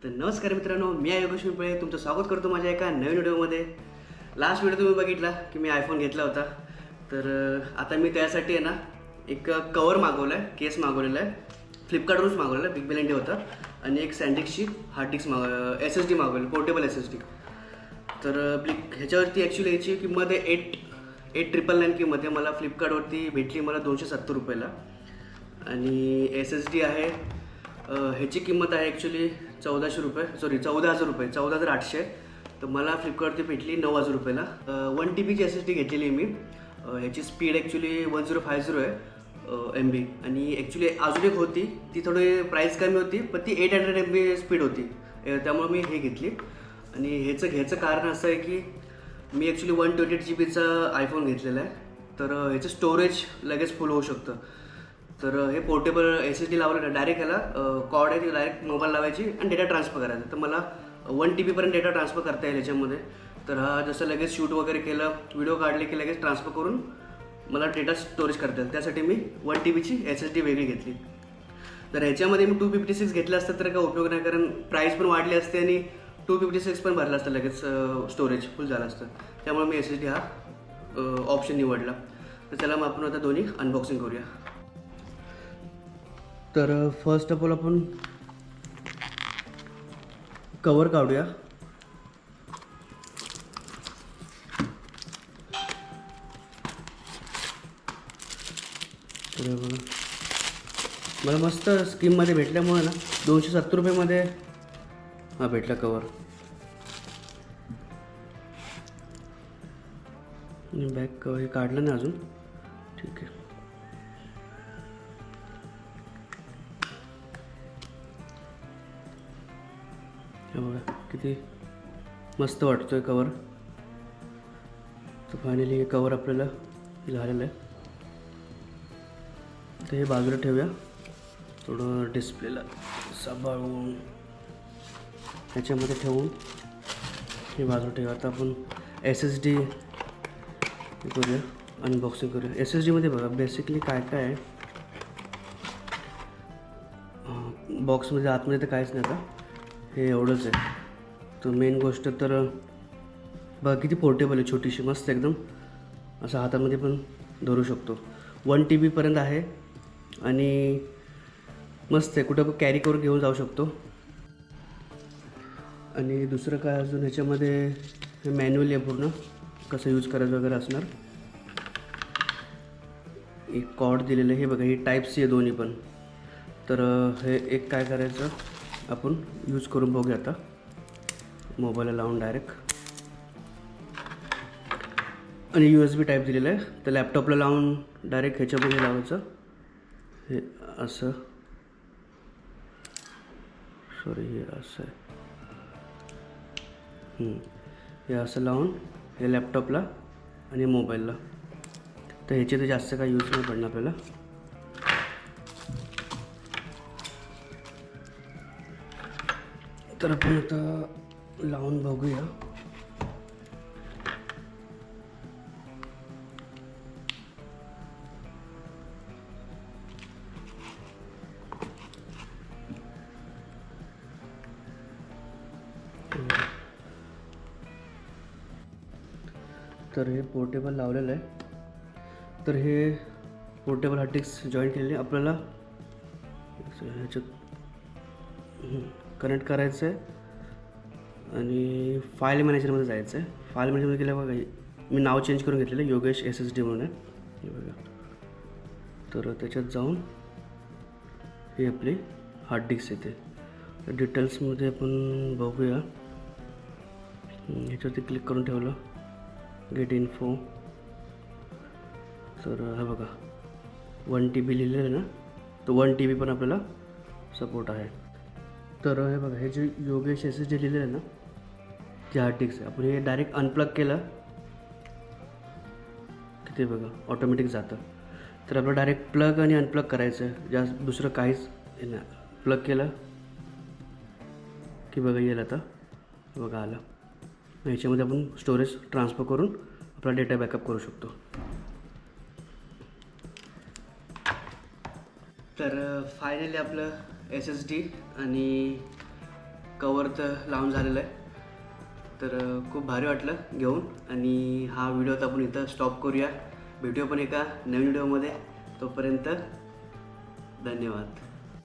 तर नमस्कार मित्रांनो, मी योगेश पिंपळे तुमचं स्वागत करतो माझ्या एका नवीन व्हिडिओमध्ये. लास्ट व्हिडिओ तुम्ही बघितला की मी आयफोन घेतला होता. तर आता मी त्यासाठी आहे ना एक कवर मागवला आहे, केस मागवलेला आहे, फ्लिपकार्टवरूनच मागवलेला आहे, बिग बिलियन डे होता. आणि एक सॅन्डिस्कची हार्ड डिस्क SSD मागवली, पोर्टेबल SSD. तर ह्याच्यावरती ॲक्च्युली याची किंमत आहे 8,999 किंमत आहे. मला फ्लिपकार्टवरती भेटली मला 270 रुपयाला. आणि SSD आहे, ह्याची किंमत आहे ॲक्च्युली 1,400 रुपये, सॉरी 14,000 रुपये, 14,800. तर मला फ्लिपकार्टवरती भेटली 9,000 रुपयाला. 1 TBची SSD घेतलेली आहे मी. ह्याची स्पीड ॲक्च्युली 1050 आहे MB. आणि ॲक्च्युली अजून एक होती, ती थोडी प्राईस कमी होती, पण ती 800 MB स्पीड होती. त्यामुळे मी हे घेतली. आणि ह्याचं घ्यायचं कारण असं आहे की मी ॲक्च्युली 128 GBचा आयफोन घेतलेला आहे. तर ह्याचं स्टोरेज लगेच फुल होऊ शकतं. तर हे पोर्टेबल SSD लावलं ना, डायरेक्ट ह्याला कॉर्ड आहे, ती डायरेक्ट मोबाईल लावायची आणि डेटा ट्रान्सफर करायचा. तर मला 1 TBपर्यंत डेटा ट्रान्सफर करता येईल याच्यामध्ये. तर हा जसं लगेच शूट वगैरे केलं, व्हिडिओ काढले की लगेच ट्रान्सफर करून मला डेटा स्टोरेज करता येईल. त्यासाठी मी 1 TBची SSD वेगळी घेतली. तर ह्याच्यामध्ये मी 256 घेतलं असतं तर काय उपयोग नाही, कारण प्राईस पण वाढली असते आणि 256 पण भरलं असतं, लगेच स्टोरेज फुल झालं असतं. त्यामुळे मी SSD हा ऑप्शन निवडला. तर चला मग आपण आता दोन्ही अनबॉक्सिंग करूया. तर फर्स्ट ऑफ ऑल आपण कवर काढूया. तर बघा, मला मस्त स्कीममध्ये भेटल्यामुळे ना 270 रुपयेमध्ये हा भेटला कवर. बॅक कवर हे काढलं नाही अजून, ठीक आहे. हे बघा किती मस्त वाटतोय कवर. तर फायनली हे कवर आपल्याला झालेलं आहे. तर हे बाजूला ठेवूया, थोडं डिस्प्लेला सांभाळून ह्याच्यामध्ये ठेवून हे बाजूला ठेवूया. आता आपण SSD करूया, अनबॉक्सिंग करूया. SSDमध्ये बघा बेसिकली काय काय आहे. बॉक्समध्ये आतमध्ये तर काहीच नाही, आता हे एवढंच आहे. तर मेन गोष्ट तर बघा किती पोर्टेबल आहे, छोटीशी मस्त एकदम, असं हातामध्ये पण धरू शकतो. 1 TBपर्यंत आहे आणि मस्त आहे, कुठं कॅरी करून घेऊन जाऊ शकतो. आणि दुसरं काय अजून ह्याच्यामध्ये हे मॅन्युअली आहे, पूर्ण कसं यूज करायचं वगैरे असणार. एक कॉर्ड दिलेलं आहे, हे बघा, ही टाईप C आहे दोन्ही पण. तर हे एक काय करायचं आपण यूज करून बघूया आता, मोबाईलला लावून डायरेक्ट. आणि USB टाईप दिलेलं आहे, तर लॅपटॉपला लावून डायरेक्ट ह्याच्यामध्ये लावायचं. हे असं, सॉरी हे असं आहे, हे असं लावून हे लॅपटॉपला आणि मोबाईलला. तर ह्याचे तर जास्त काही यूज नाही पडणार आपल्याला. तर आपण आता लावून बघूया. तर हे पोर्टेबल लावलेलं आहे. तर हे पोर्टेबल हार्ड डिस्क जॉईन केलेली आपल्याला ह्याच्यात कनेक्ट करायचं आहे आणि फाईल मॅनेजरमध्ये जायचं आहे. फाईल मॅनेजरमध्ये गेल्या बघा, मी नाव चेंज करून घेतलेलं आहे, योगेश SSD म्हणून आहे, हे बघा. तर त्याच्यात जाऊन ही आपली हार्ड डिस्क येते. तर डिटेल्समध्ये आपण बघूया. ह्याच्यावरती क्लिक करून ठेवलं, गेट इन्फो. तर हा बघा 1 TB लिहिलेलं आहे ना, तर 1 TB पण आपल्याला सपोर्ट आहे. तर हे बघा, हे जे योगेश SSD लिहिलेलं आहे ना, जे हार्ड डिस्क आहे, आपण हे डायरेक्ट अनप्लग केलं की ते बघा ऑटोमॅटिक जातं. तर आपलं डायरेक्ट प्लग आणि अनप्लग करायचं आहे, जास्त दुसरं काहीच नाही. प्लग केलं की बघा येईल, आता बघा आलं. ह्याच्यामध्ये आपण स्टोरेज ट्रान्सफर करून आपला डेटा बॅकअप करू शकतो. तर फायनली आपलं SSD आणि कवर तर लावून झालेलं आहे. तर खूप भारी वाटलं घेऊन आणि हा व्हिडिओ तर आपण इथं स्टॉप करूया. भेटूया पण एका नवीन व्हिडिओमध्ये. तोपर्यंत धन्यवाद.